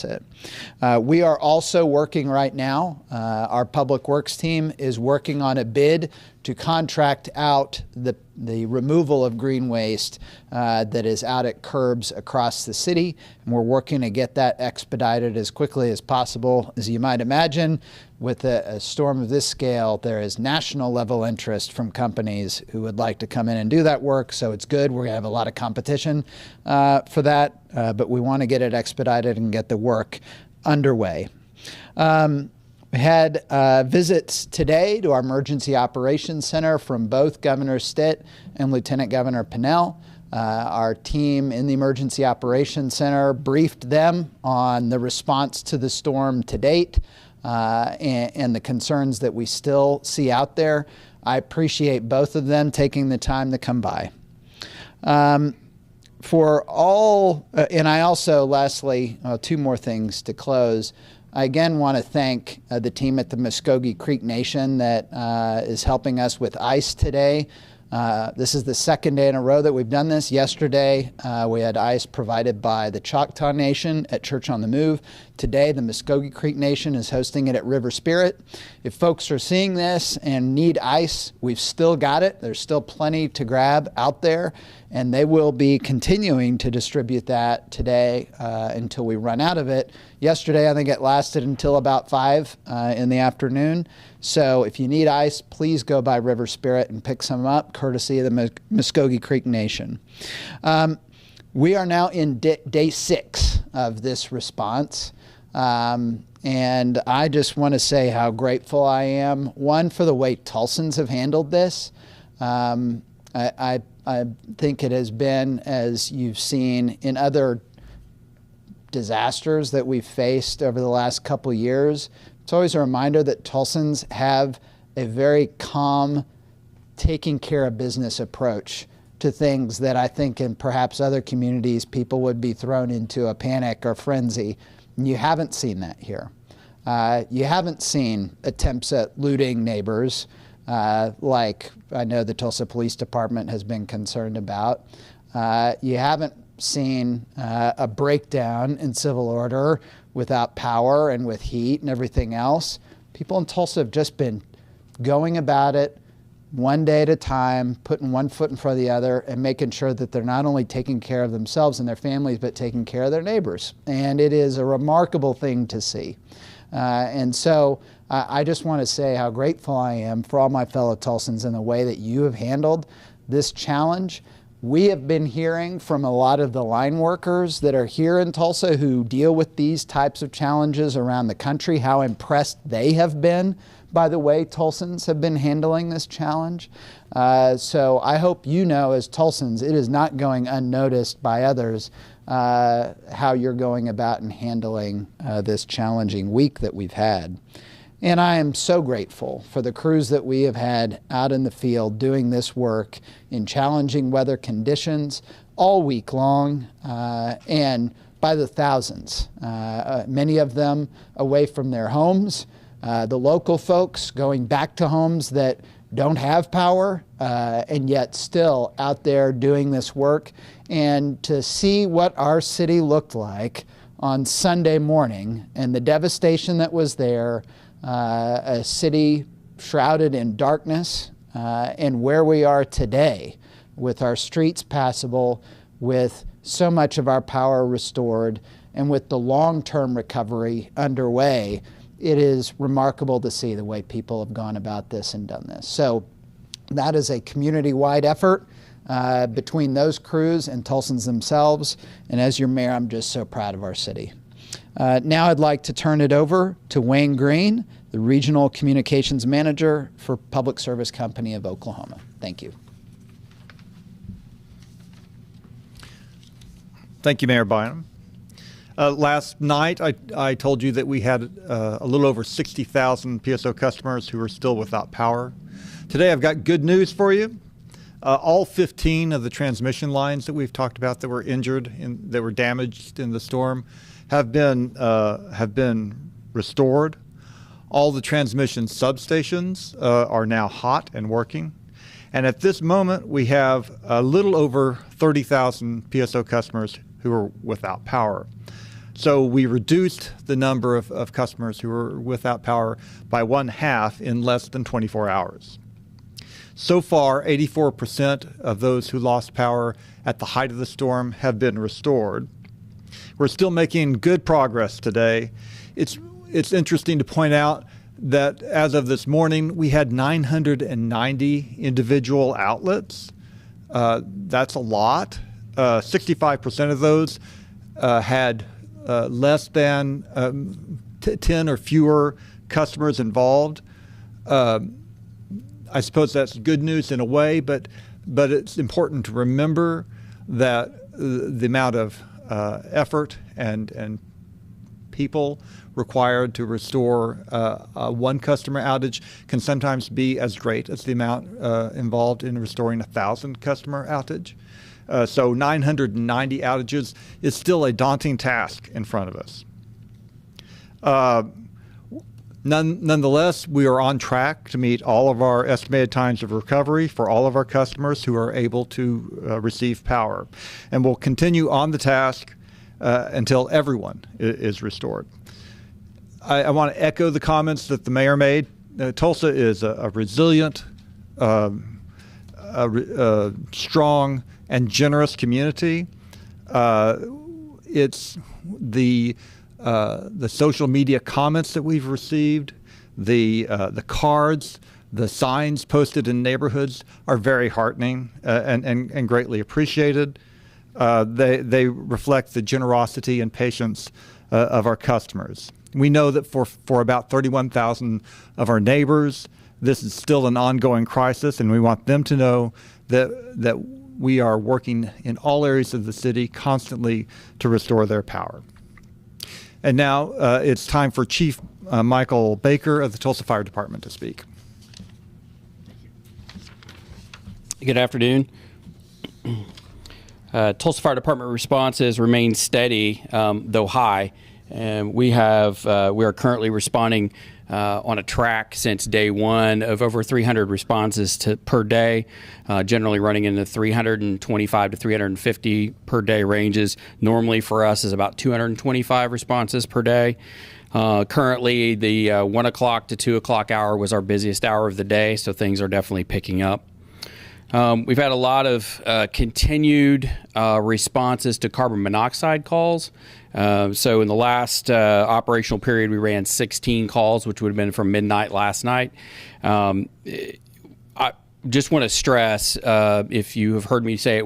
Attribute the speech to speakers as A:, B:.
A: it. We are also working right now. Our Public Works team is working on a bid to contract out the removal of green waste that is out at curbs across the city. And we're working to get that expedited as quickly as possible. As you might imagine, with a storm of this scale, there is national level interest from companies who would like to come in and do that work. So it's good. We're going to have a lot of competition for that, but we want to get it expedited and get the work underway. We had visits today to our Emergency Operations Center from both Governor Stitt and Lieutenant Governor Pinnell. Our team in the Emergency Operations Center briefed them on the response to the storm to date and the concerns that we still see out there. I appreciate both of them taking the time to come by. For all, and I also, lastly, two more things to close. I again want to thank the team at the Muskogee Creek Nation that is helping us with ice today. This is the second day in a row that we've done this. Yesterday, we had ice provided by the Choctaw Nation at Church on the Move. Today, the Muskogee Creek Nation is hosting it at River Spirit. If folks are seeing this and need ice, we've still got it. There's still plenty to grab out there, and they will be continuing to distribute that today until we run out of it. Yesterday, I think it lasted until about 5 in the afternoon. So if you need ice, please go by River Spirit and pick some up, courtesy of the Muskogee Creek Nation. We are now in day 6 of this response. And I just want to say how grateful I am, one, for the way Tulsans have handled this. I think it has been, as you've seen in other disasters that we've faced over the last couple of years, it's always a reminder that Tulsans have a very calm, taking care of business approach to things that I think in perhaps other communities people would be thrown into a panic or frenzy. And you haven't seen that here. You haven't seen attempts at looting neighbors like I know the Tulsa Police Department has been concerned about. You haven't seen a breakdown in civil order without power and with heat and everything else. People in Tulsa have just been going about it one day at a time, putting one foot in front of the other and making sure that they're not only taking care of themselves and their families, but taking care of their neighbors. And it is a remarkable thing to see. And so I just want to say how grateful I am for all my fellow Tulsans in the way that you have handled this challenge. We have been hearing from a lot of the line workers that are here in Tulsa who deal with these types of challenges around the country, how impressed they have been by the way Tulsans have been handling this challenge. So I hope you know, as Tulsans, it is not going unnoticed by others how you're going about and handling this challenging week that we've had. And I am so grateful for the crews that we have had out in the field doing this work in challenging weather conditions all week long and by the thousands, many of them away from their homes, the local folks going back to homes that don't have power and yet still out there doing this work. And to see what our city looked like on Sunday morning and the devastation that was there, a city shrouded in darkness, and where we are today with our streets passable, with so much of our power restored, and with the long-term recovery underway, it is remarkable to see the way people have gone about this and done this. So that is a community-wide effort between those crews and Tulsans themselves. And as your mayor, I'm just so proud of our city. Now I'd like to turn it over to Wayne Green, the Regional Communications Manager for Public Service Company of Oklahoma. Thank you.
B: Thank you, Mayor Bynum. Last night, I told you that we had a little over 60,000 PSO customers who are still without power. Today, I've got good news for you. All 15 of the transmission lines that we've talked about that were injured, that were damaged in the storm, have been restored. All the transmission substations are now hot and working. And at this moment, we have a little over 30,000 PSO customers who are without power. So we reduced the number of customers who were without power by 1/2 in less than 24 hours. So far, 84% of those who lost power at the height of the storm have been restored. We're still making good progress today. It's interesting to point out that as of this morning, we had 990 individual outlets. That's a lot. 65% of those had less than 10 or fewer customers involved. I suppose that's good news in a way, but it's important to remember that the amount of effort and people required to restore one customer outage can sometimes be as great as the amount involved in restoring 1,000 customer outage. So 990 outages is still a daunting task in front of us. Nonetheless, we are on track to meet all of our estimated times of recovery for all of our customers who are able to receive power. And we'll continue on the task until everyone is restored. I want to echo the comments that the mayor made. Tulsa is a resilient, strong, and generous community. It's the social media comments that we've received, the cards, the signs posted in neighborhoods are very heartening and greatly appreciated. They reflect the generosity and patience of our customers. We know that for about 31,000 of our neighbors, this is still an ongoing crisis, and we want them to know that we are working in all areas of the city constantly to restore their power. And now it's time for Chief Michael Baker of the Tulsa Fire Department to speak.
C: Good afternoon. Tulsa Fire Department responses remain steady, though high. And we are currently responding on a track since day one of over 300 responses per day, generally running in the 325 to 350 per day ranges. Normally for us is about 225 responses per day. Currently, the 1 o'clock to 2 o'clock hour was our busiest hour of the day, so things are definitely picking up. We've had a lot of continued responses to carbon monoxide calls. So in the last operational period, we ran 16 calls, which would have been from midnight last night. I just want to stress, if you have heard me say it